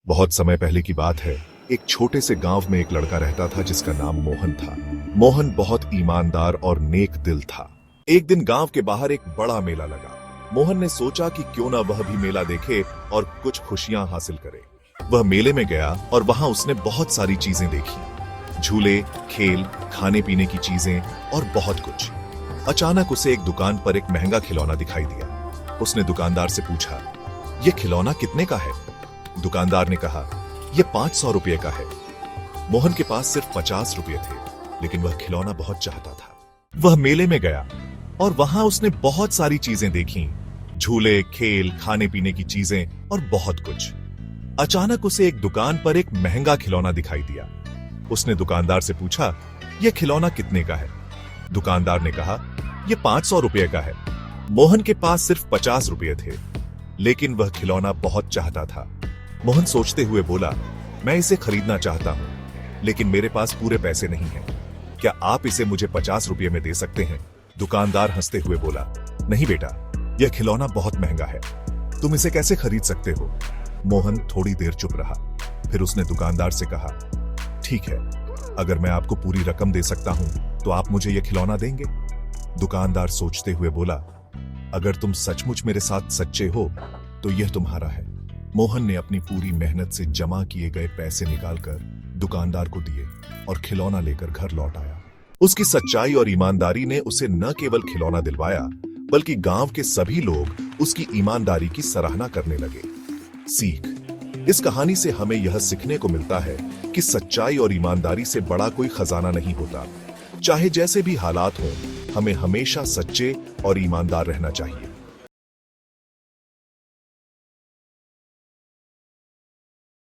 बहुत समय पहले की बात है। एक छोटे से गांव में एक लड़का रहता था जिसका नाम मोहन था। मोहन बहुत ईमानदार और नेक दिल था। एक दिन गांव के बाहर एक बड़ा मेला लगा। मोहन ने सोचा कि क्यों ना वह भी मेला देखे और कुछ खुशियां हासिल करे। वह मेले में गया और वहां उसने बहुत सारी चीजें देखी, झूले, खेल, खाने पीने की चीजें और बहुत कुछ। अचानक उसे एक दुकान पर एक महंगा खिलौना दिखाई दिया। उसने दुकानदार से पूछा, यह खिलौना कितने का है? दुकानदार ने कहा, यह 500 रुपये का है। मोहन के पास सिर्फ 50 रुपये थे, लेकिन वह खिलौना बहुत चाहता था। वह मेले में गया और वहां उसने बहुत सारी चीजें देखी, झूले, खेल, खाने पीने की चीजें और बहुत कुछ। अचानक उसे एक दुकान पर एक महंगा खिलौना दिखाई दिया। उसने दुकानदार से पूछा, यह खिलौना कितने का है? दुकानदार ने कहा, यह 500 रुपये का है। मोहन के पास सिर्फ 50 रुपये थे, लेकिन वह खिलौना बहुत चाहता था। मोहन सोचते हुए बोला, मैं इसे खरीदना चाहता हूं, लेकिन मेरे पास पूरे पैसे नहीं हैं। क्या आप इसे मुझे 50 रुपये में दे सकते हैं? दुकानदार हंसते हुए बोला, नहीं बेटा, यह खिलौना बहुत महंगा है, तुम इसे कैसे खरीद सकते हो? मोहन थोड़ी देर चुप रहा। फिर उसने दुकानदार से कहा, ठीक है, अगर मैं आपको पूरी रकम दे सकता हूं तो आप मुझे यह खिलौना देंगे? दुकानदार सोचते हुए बोला, अगर तुम सचमुच मेरे साथ सच्चे हो तो यह तुम्हारा है। मोहन ने अपनी पूरी मेहनत से जमा किए गए पैसे निकालकर दुकानदार को दिए और खिलौना लेकर घर लौट आया। उसकी सच्चाई और ईमानदारी ने उसे न केवल खिलौना दिलवाया, बल्कि गांव के सभी लोग उसकी ईमानदारी की सराहना करने लगे। सीख: इस कहानी से हमें यह सीखने को मिलता है कि सच्चाई और ईमानदारी से बड़ा कोई खजाना नहीं होता। चाहे जैसे भी हालात हों, हमें हमेशा सच्चे और ईमानदार रहना चाहिए।